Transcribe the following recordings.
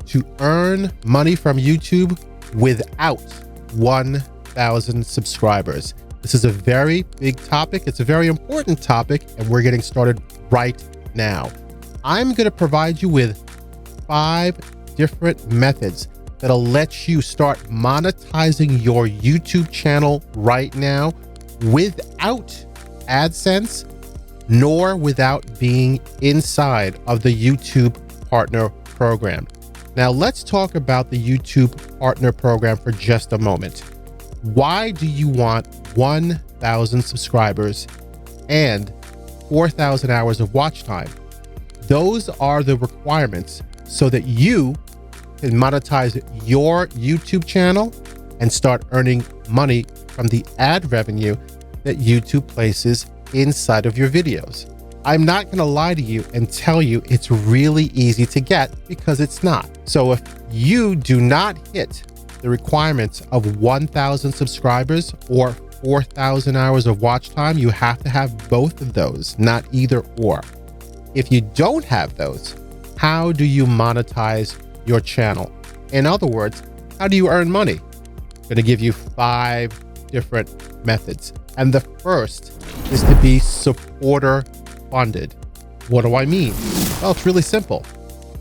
to earn money from YouTube without 1,000 subscribers. This is a very big topic. It's a very important topic, and we're getting started right now. I'm going to provide you with 5 different methods that'll let you start monetizing your YouTube channel right now without AdSense, nor without being inside of the YouTube Partner Program. Now let's talk about the YouTube Partner Program for just a moment. Why do you want 1,000 subscribers and 4,000 hours of watch time? Those are the requirements so that you can monetize your YouTube channel and start earning money from the ad revenue that YouTube places inside of your videos. I'm not going to lie to you and tell you it's really easy to get, because it's not. So if you do not hit the requirements of 1,000 subscribers or 4,000 hours of watch time, you have to have both of those, not either or. If you don't have those, how do you monetize your channel? In other words, how do you earn money? I'm going to give you 5 different methods. And the first is to be supporter funded. What do I mean? Well, it's really simple.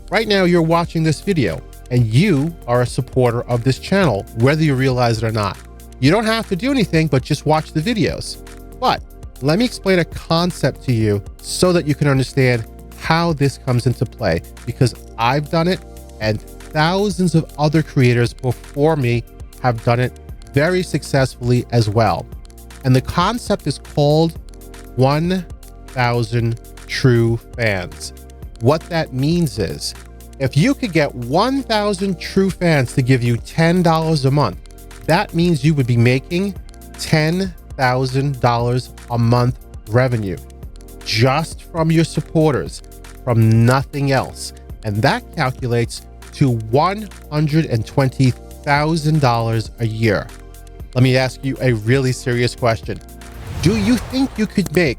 Right now, you're watching this video and you are a supporter of this channel, whether you realize it or not. You don't have to do anything but just watch the videos. But let me explain a concept to you so that you can understand how this comes into play, because I've done it and thousands of other creators before me have done it very successfully as well. And the concept is called 1,000 true fans. What that means is, if you could get 1,000 true fans to give you $10 a month, that means you would be making $10,000 a month revenue just from your supporters, from nothing else. And that calculates to $120,000 a year. Let me ask you a really serious question. Do you think you could make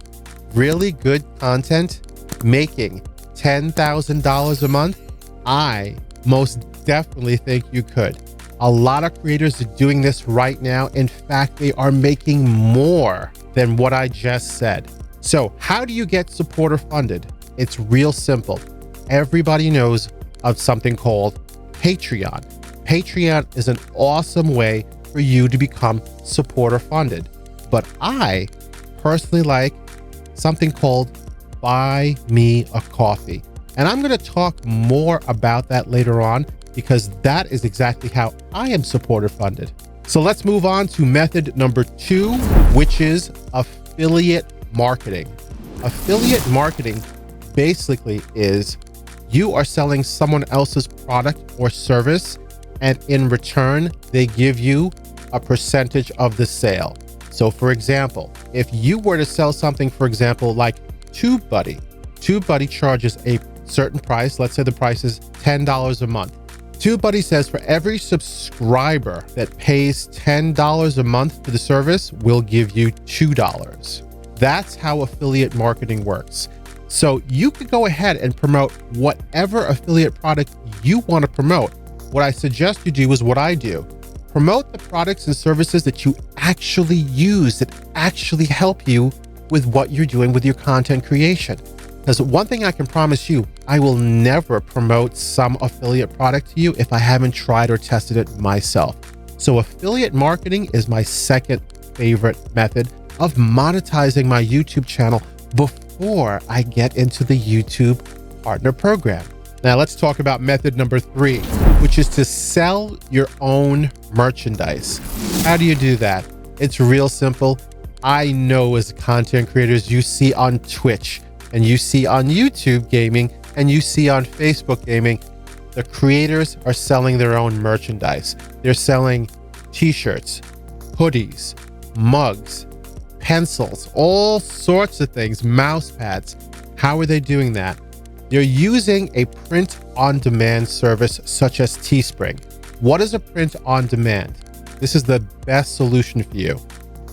really good content making $10,000 a month? I most definitely think you could. A lot of creators are doing this right now. In fact, they are making more than what I just said. So how do you get supporter funded? It's real simple. Everybody knows of something called Patreon. Patreon is an awesome way for you to become supporter funded. But I personally like something called Buy Me a Coffee. And I'm going to talk more about that later on, because that is exactly how I am supporter funded. So let's move on to method number 2, which is affiliate marketing. Affiliate marketing basically is you are selling someone else's product or service, and in return, they give you a percentage of the sale. So for example, if you were to sell something, for example, like TubeBuddy. TubeBuddy charges a certain price. Let's say the price is $10 a month. TubeBuddy says for every subscriber that pays $10 a month for the service, we'll give you $2. That's how affiliate marketing works. So you could go ahead and promote whatever affiliate product you want to promote. What I suggest you do is what I do. Promote the products and services that you actually use, that actually help you with what you're doing with your content creation. Because one thing I can promise you, I will never promote some affiliate product to you if I haven't tried or tested it myself. So affiliate marketing is my second favorite method of monetizing my YouTube channel before I get into the YouTube Partner Program. Now let's talk about method number 3, which is to sell your own merchandise. How do you do that? It's real simple. I know as content creators, you see on Twitch and you see on YouTube gaming and you see on Facebook gaming, the creators are selling their own merchandise. They're selling t-shirts, hoodies, mugs, pencils, all sorts of things, mouse pads. How are they doing that? They're using a print-on-demand service such as Teespring. What is a print-on-demand? This is the best solution for you.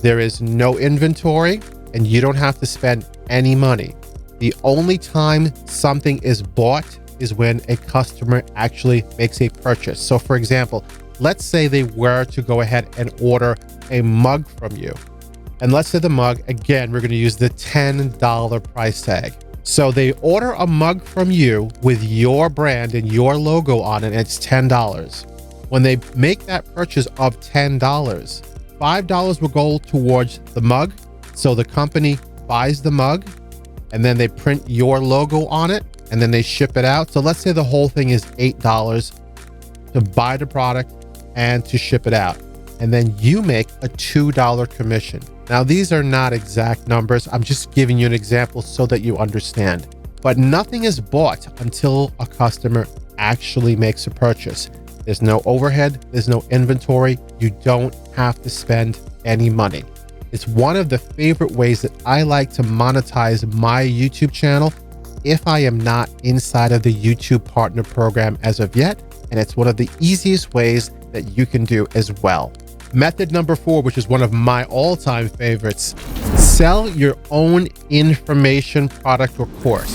There is no inventory and you don't have to spend any money. The only time something is bought is when a customer actually makes a purchase. So for example, let's say they were to go ahead and order a mug from you. And let's say the mug, again, we're going to use the $10 price tag. So they order a mug from you with your brand and your logo on it, and it's $10. When they make that purchase of $10, $5 will go towards the mug. So the company buys the mug and then they print your logo on it and then they ship it out. So let's say the whole thing is $8 to buy the product and to ship it out. And then you make a $2 commission. Now, these are not exact numbers. I'm just giving you an example so that you understand. But nothing is bought until a customer actually makes a purchase. There's no overhead, there's no inventory. You don't have to spend any money. It's one of the favorite ways that I like to monetize my YouTube channel if I am not inside of the YouTube Partner Program as of yet. And it's one of the easiest ways that you can do as well. Method number 4, which is one of my all-time favorites, sell your own information product or course.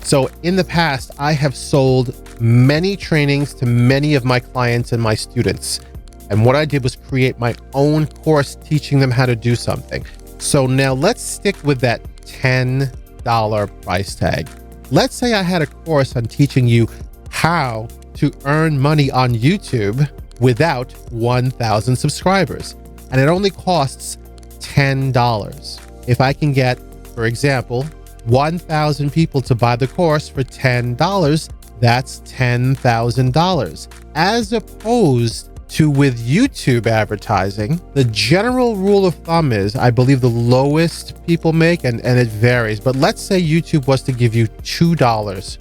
So in the past, I have sold many trainings to many of my clients and my students. And what I did was create my own course teaching them how to do something. So now let's stick with that $10 price tag. Let's say I had a course on teaching you how to earn money on YouTube without 1,000 subscribers. And it only costs $10. If I can get, for example, 1,000 people to buy the course for $10, that's $10,000. As opposed to with YouTube advertising, the general rule of thumb is, I believe the lowest people make, and it varies, but let's say YouTube was to give you $2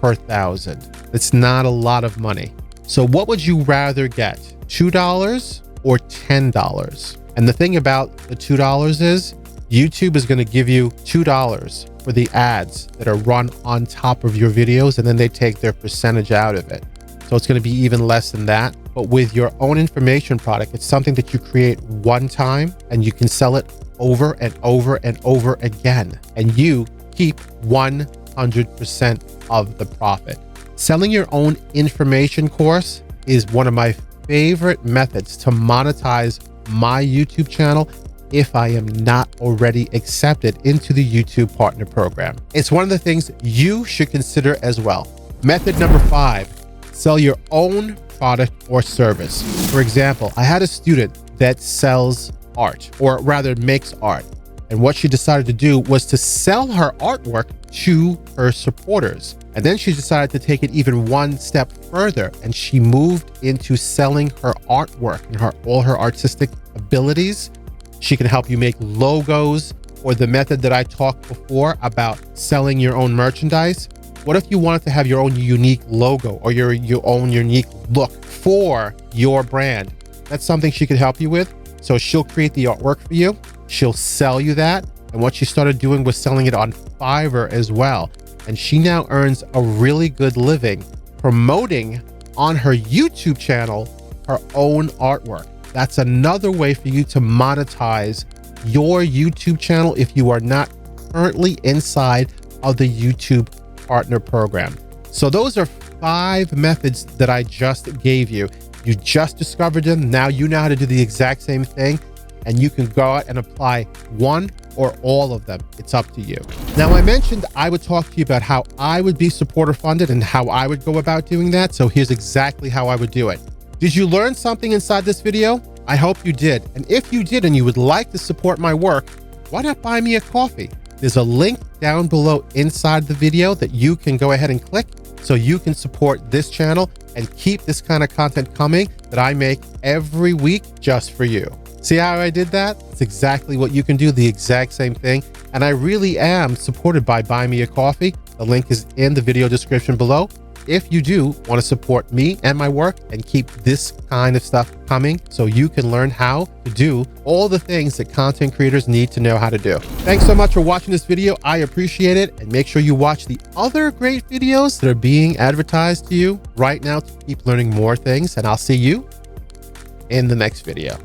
per 1,000. It's not a lot of money. So what would you rather get, $2 or $10? And the thing about the $2 is YouTube is going to give you $2 for the ads that are run on top of your videos, and then they take their percentage out of it. So it's going to be even less than that. But with your own information product, it's something that you create one time and you can sell it over and over and over again. And you keep 100% of the profit. Selling your own information course is one of my favorite methods to monetize my YouTube channel if I am not already accepted into the YouTube Partner Program. It's one of the things you should consider as well. Method number 5, sell your own product or service. For example, I had a student that sells art, or rather makes art. And what she decided to do was to sell her artwork to her supporters. And then she decided to take it even one step further, and she moved into selling her artwork and all her artistic abilities. She can help you make logos, or the method that I talked before about selling your own merchandise. What if you wanted to have your own unique logo or your own unique look for your brand? That's something she could help you with. So she'll create the artwork for you. She'll sell you that. And what she started doing was selling it on Fiverr as well. And she now earns a really good living promoting on her YouTube channel her own artwork. That's another way for you to monetize your YouTube channel if you are not currently inside of the YouTube Partner Program. So those are 5 methods that I just gave you. You just discovered them. Now you know how to do the exact same thing, and you can go out and apply one or all of them. It's up to you. Now, I mentioned I would talk to you about how I would be supporter funded and how I would go about doing that. So here's exactly how I would do it. Did you learn something inside this video? I hope you did. And if you did and you would like to support my work, why not buy me a coffee? There's a link down below inside the video that you can go ahead and click so you can support this channel and keep this kind of content coming that I make every week just for you. See how I did that? It's exactly what you can do, the exact same thing. And I really am supported by Buy Me a Coffee. The link is in the video description below. If you do want to support me and my work and keep this kind of stuff coming so you can learn how to do all the things that content creators need to know how to do. Thanks so much for watching this video. I appreciate it. And make sure you watch the other great videos that are being advertised to you right now to keep learning more things. And I'll see you in the next video.